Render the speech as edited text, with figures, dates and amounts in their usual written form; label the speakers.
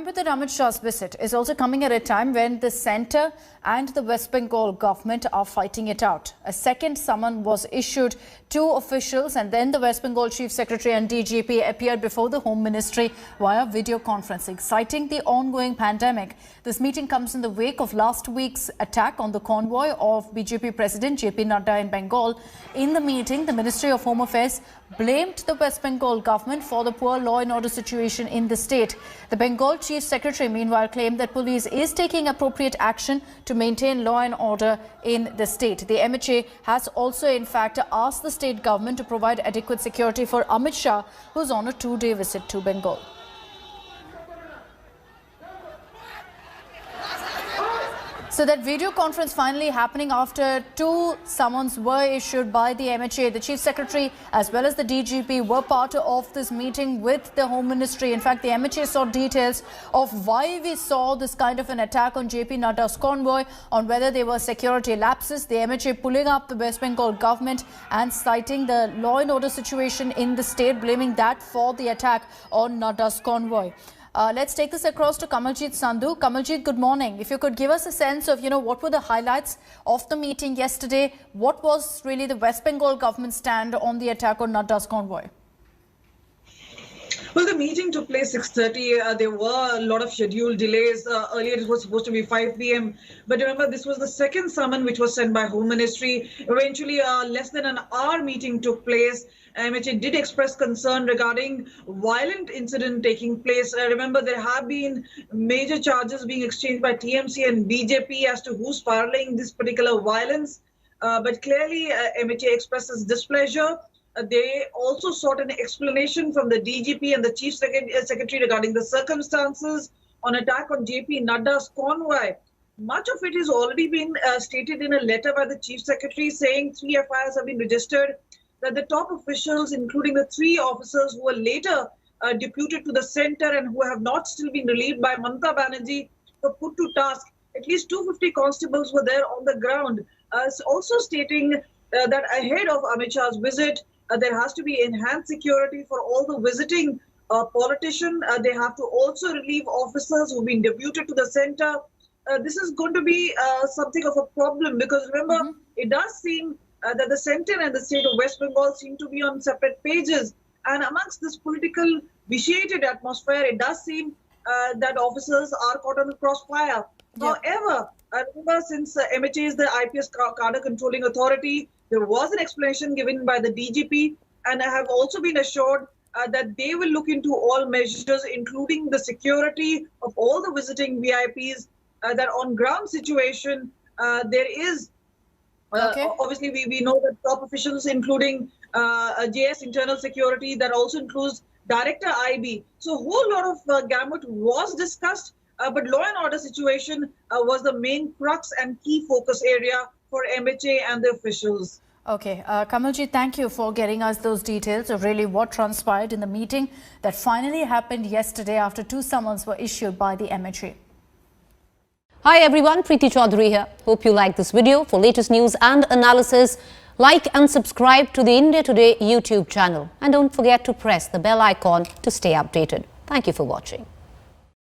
Speaker 1: remember that Amit Shah's visit is also coming at a time when the centre and the West Bengal government are fighting it out. A second summon was issued to officials, and then the West Bengal Chief Secretary and DGP appeared before the Home Ministry via video conferencing, citing the ongoing pandemic. This meeting comes in the wake of last week's attack on the convoy of BJP President JP Nadda in Bengal. In the meeting, the Ministry of Home Affairs blamed the West Bengal government for the poor law and order situation in the state. The Bengal Chief Secretary, meanwhile, claimed that police is taking appropriate action to maintain law and order in the state. The MHA has also, in fact, asked the state government to provide adequate security for Amit Shah, who's on a two-day visit to Bengal. So that video conference finally happening after two summons were issued by the MHA. The Chief Secretary as well as the DGP were part of this meeting with the Home Ministry. In fact, the MHA sought details of why we saw this kind of an attack on JP Nadda's convoy, on whether there were security lapses. The MHA pulling up the West Bengal government and citing the law and order situation in the state, blaming that for the attack on Nadda's convoy. Let's take this across to Kamaljeet Sandhu. Kamaljeet, good morning. If you could give us a sense of, what were the highlights of the meeting yesterday? What was really the West Bengal government stand on the attack on Nadda's convoy?
Speaker 2: Well, the meeting took place 6:30. There were a lot of scheduled delays. Earlier, it was supposed to be 5 p.m. But remember, this was the second summon which was sent by Home Ministry. Eventually, less than an hour meeting took place. MHA did express concern regarding violent incident taking place. Remember, there have been major charges being exchanged by TMC and BJP as to who's paralleling this particular violence. But clearly, MHA expresses displeasure. They also sought an explanation from the DGP and the Chief Secretary regarding the circumstances on attack on JP Nadda's convoy. Much of it has already been stated in a letter by the Chief Secretary, saying 3 FIRs have been registered, that the top officials, including the 3 officers who were later deputed to the centre and who have not still been relieved by Mamata Banerjee, were put to task. At least 250 constables were there on the ground. Also stating that ahead of Amit Shah's visit, there has to be enhanced security for all the visiting politicians. They have to also relieve officers who've been deputed to the centre. This is going to be something of a problem, because remember, it does seem that the centre and the state of West Bengal seem to be on separate pages. And amongst this political vitiated atmosphere, it does seem that officers are caught on the crossfire. Yeah. However, remember, since MHA is the IPS cadre controlling authority, there was an explanation given by the DGP, and I have also been assured that they will look into all measures, including the security of all the visiting VIPs, that on ground situation, there is, obviously we know that top officials, including JS Internal Security, that also includes Director IB. So a whole lot of gamut was discussed, but law and order situation was the main crux and key focus area for MHA and the officials.
Speaker 1: Okay, Kamaljeet, thank you for getting us those details of really what transpired in the meeting that finally happened yesterday after 2 summons were issued by the MHA.
Speaker 3: Hi everyone, Preeti Chaudhary here. Hope you like this video. For latest news and analysis, like and subscribe to the India Today YouTube channel. And don't forget to press the bell icon to stay updated. Thank you for watching.